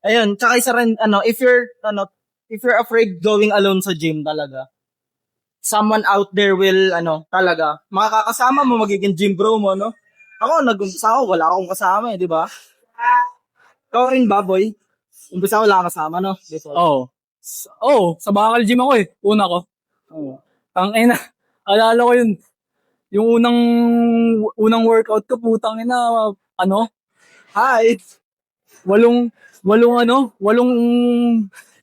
Ayun, tsaka isa rin, if you're afraid going alone sa gym talaga, someone out there will, talaga, makakasama mo, magiging gym bro mo, no? Ako, nag-umpisa ako, wala akong kasama di ba? Ikaw rin ba, boy? Umpisa wala kang kasama, no? Oo. Sa bakal gym ako eh. Una ko. Oo. Tangina. Alala ko yun. Yung unang workout ko, putang ina, Hi! walong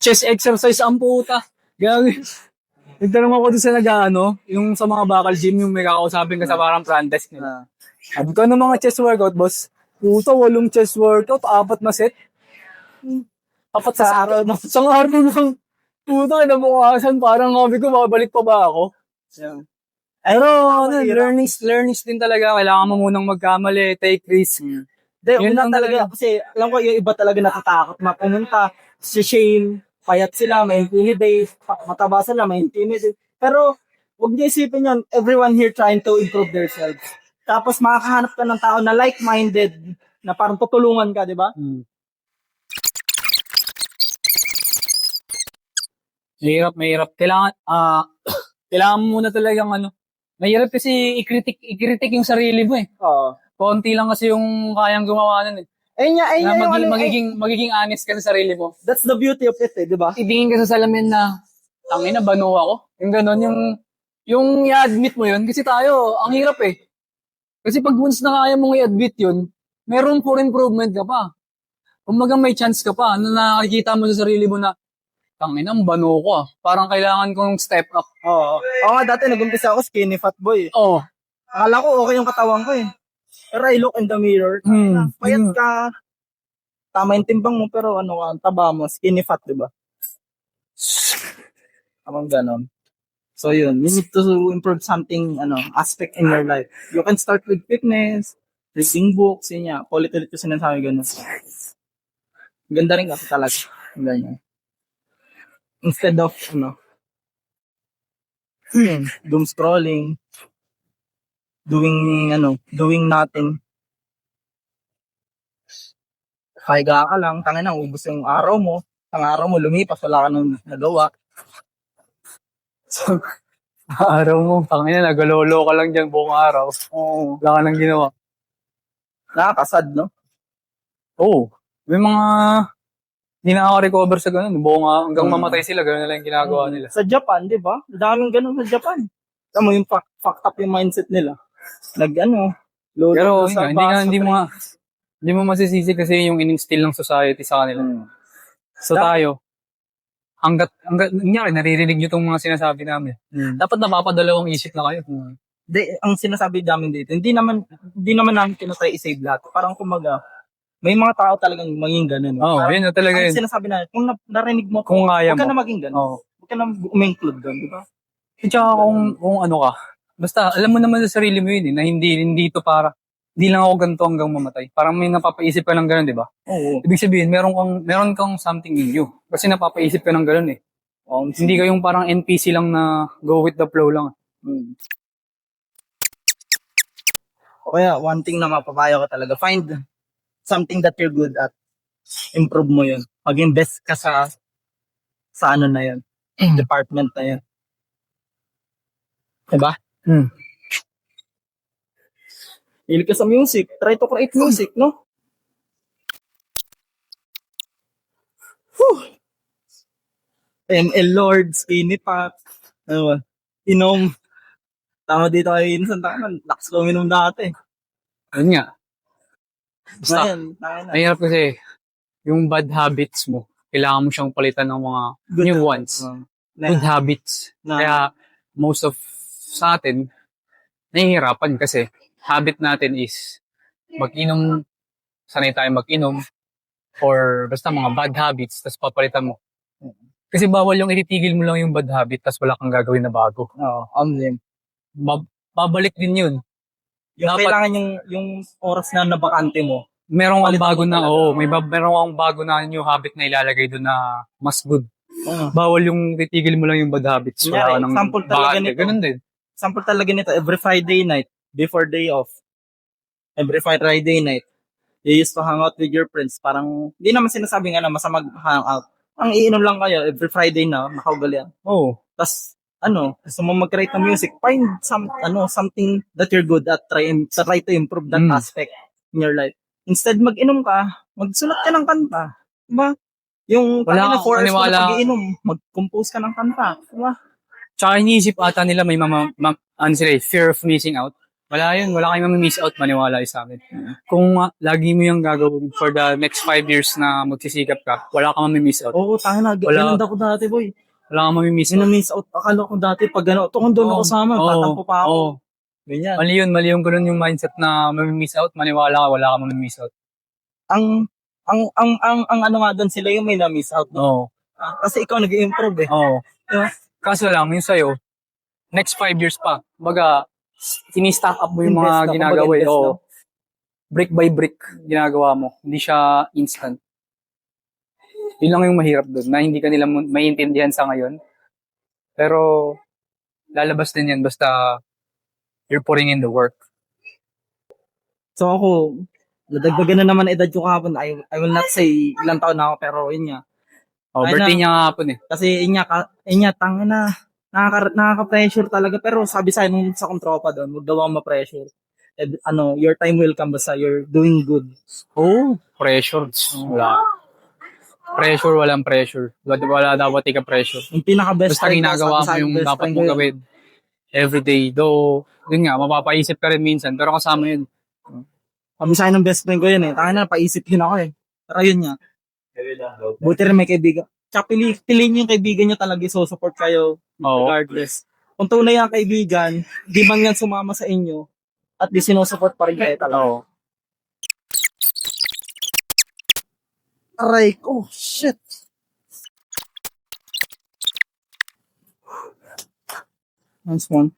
chest exercise ang puta. Gagi. Nagtanong ako doon sa yung sa mga bakal gym, yung may kakausapin ka sa parang front desk nila. Sabi ko, ano mga chest workout, boss? Puta, 8 chest workout, 4 na set. 4 sa araw na. Isang araw lang. Puta, kinabukasan, parang sabi ko, makabalik pa ba ako? Yeah. Pero, learnings din talaga. Kailangan mo munang magkamali, take risk. Hindi, Yun una lang talaga. Kasi, alam ko, yung iba talaga natatakot mapunta. Si Shane, payat sila, may intimidate, mataba sila, may intimidate. Pero, huwag niyo isipin yun. Everyone here trying to improve themselves. Tapos, makakahanap ka ng tao na like-minded, na parang tutulungan ka, di ba? Mahirap. Kailangan mo muna talagang mahirap kasi i-critic yung sarili mo eh. Oo. Konti lang kasi yung kayang gumawa nun eh. Magiging honest ka sa sarili mo. That's the beauty of it, eh, di ba? Titingin ka sa salamin na, tangina, bano ako. Yung gano'n, yung i-admit mo yun. Kasi tayo, ang hirap eh. Kasi pag once na kaya mong i-admit yun, meron for improvement ka pa. Kumbaga may chance ka pa na nakikita mo sa sarili mo na, tangina, bano ko ah. Parang kailangan kong step up. Oo. Ako nga dati, nag-umpisa ako skinny fat boy. Oo. Akala ko okay yung katawan ko eh. Pero I look in the mirror, payat ka, tama yung timbang mo, pero ang taba mo, skinny fat, di ba? Amang ganon. So yun, you need to improve something, aspect in your life. You can start with fitness, reading books, yun yan. Ulit-ulit yung sinasabi ganon. Ganda rin kasi talaga. Ganyan. Instead of, doom scrolling, doing nothing. Kaiga ka lang, tangina, ubos yung araw mo. Ang araw mo lumipas, wala ka nang nagawa. So, araw mo, tangina, nagalolo ka lang dyan buong araw. Oo. Wala ka nang ginawa. Nakakasad, no? Oo. May mga hindi nakaka-recover sa ganun. Hanggang mamatay sila, ganun na lang yung ginagawa nila. Sa Japan, di ba? Daming ganun sa Japan. Tama yung fucked up yung mindset nila. Pero hindi mo masisisi kasi yung in-instill ng society sa kanila. So tayo, hanggat naririnig nyo itong mga sinasabi namin. Dapat napapadalawang isip na kayo. Ang sinasabi namin dito, hindi naman namin tinatry i-save lahat. Parang kumaga, may mga tao talagang maging ganun. Yun na talaga yun. Ang sinasabi na, kung narinig mo, kung kaya huwag ka mo. na maging ganun. Huwag ka na umengclude doon, di ba? At saka kung ano ka, basta alam mo naman sa sarili mo yun na hindi lang ako ganito hanggang mamatay. Parang may napapaisip ka ng ganun, di ba? Oo. Ibig sabihin, meron kang something in you. Kasi napapaisip ka ng ganun eh. Hindi kayong parang NPC lang na go with the flow lang. O kaya, one thing na mapapayo ka talaga, find something that you're good at. Improve mo yun. Maging best ka sa na yun. Department na yun. Diba? Hilig ka sa music. Try to create music, no? ML Lord, Skinny Pop. Inom. Tama dito kayo insan. Lakas ko uminom dati. Ayun nga. Basta, Ngayon, mahirap kasi yung bad habits mo, kailangan mo siyang palitan ng mga new ones. Good habits. Kaya most of sa atin, nahihirapan kasi habit natin is mag-inom, sanay tayo mag-inom, or basta mga bad habits, tapos papalitan mo. Kasi bawal yung ititigil mo lang yung bad habit, tapos wala kang gagawin na bago. Babalik din yun. Kailangan yung oras na nabakante mo. Meron kang bago na, meron kang bago na new habit na ilalagay doon na mas good. Bawal yung titigil mo lang yung bad habits. Example talaga nito. Ganun din. Example talaga nito, every Friday night, before day off, every Friday night, you used to hang out with your friends, parang, hindi naman sinasabing masama mag-hang out. Ang iinom lang kayo, every Friday na, makaugali yan. Oo. Tapos, gusto mo mag-create ng music, find something that you're good at, try to improve that aspect in your life. Instead, mag-inom ka, magsulat ka ng kanta. Diba? Yung Wala na 4 hours ka maniwala. na pag-iinom, mag-compose ka ng kanta. Diba? Tsaka iniisip ata nila may fear of missing out. Wala yun. Wala kayong miss out, maniwala sa amin. Kung lagi mo yung gagawin for the next 5 years na magsisikap ka, wala kang miss out. Oo, tayo na. Ganun ako dati, boy. Wala kang miss out. Miss out. Akala ko dati, pag kung doon ako sama, tatampo pa ako. Ganyan. Mali yung ganun yung mindset na miss out, maniwala ka, wala kang miss out. Ang nga doon sila yung may na-miss out. No? Kasi ikaw nag-i-improve eh. Oo. Diba? Kaso lang, yung sa'yo, next 5 years pa, baga, tini-stack up mo yung mga ginagawa. Oo. Brick by brick ginagawa mo. Hindi siya instant. Yun lang yung mahirap doon, na hindi ka nila maintindihan sa ngayon. Pero, lalabas din yan basta you're putting in the work. So ako, nadagdagan na naman edad ko kahapon. I will not say ilang taon na ako, pero yun nga. Birthday niya kahapon eh. Kasi inya, tanga na. Nakaka-pressure talaga. Pero sabi sa nung sa kong tropa doon, huwag daw ako ma-pressure. Your time will come basta you're doing good. Pressure. Wala. Pressure, walang pressure. Wala dapat pressure. Yung pinaka-best basta ginagawa mo yung dapat mong gawin. Everyday. Though, yun nga, mapapaisip ka rin minsan. Pero kasama yun. Kami sa ng best friend ko yun eh. Tanga na, paisip din ako eh. Pero yun nga. Buti rin may kaibigan. Tsaka piliin yung kaibigan nyo talaga support kayo regardless. Kung tunay ang kaibigan, di man yan sumama sa inyo, at di sinusupport pa rin kayo talaga. Aray ko, shit. Nice one.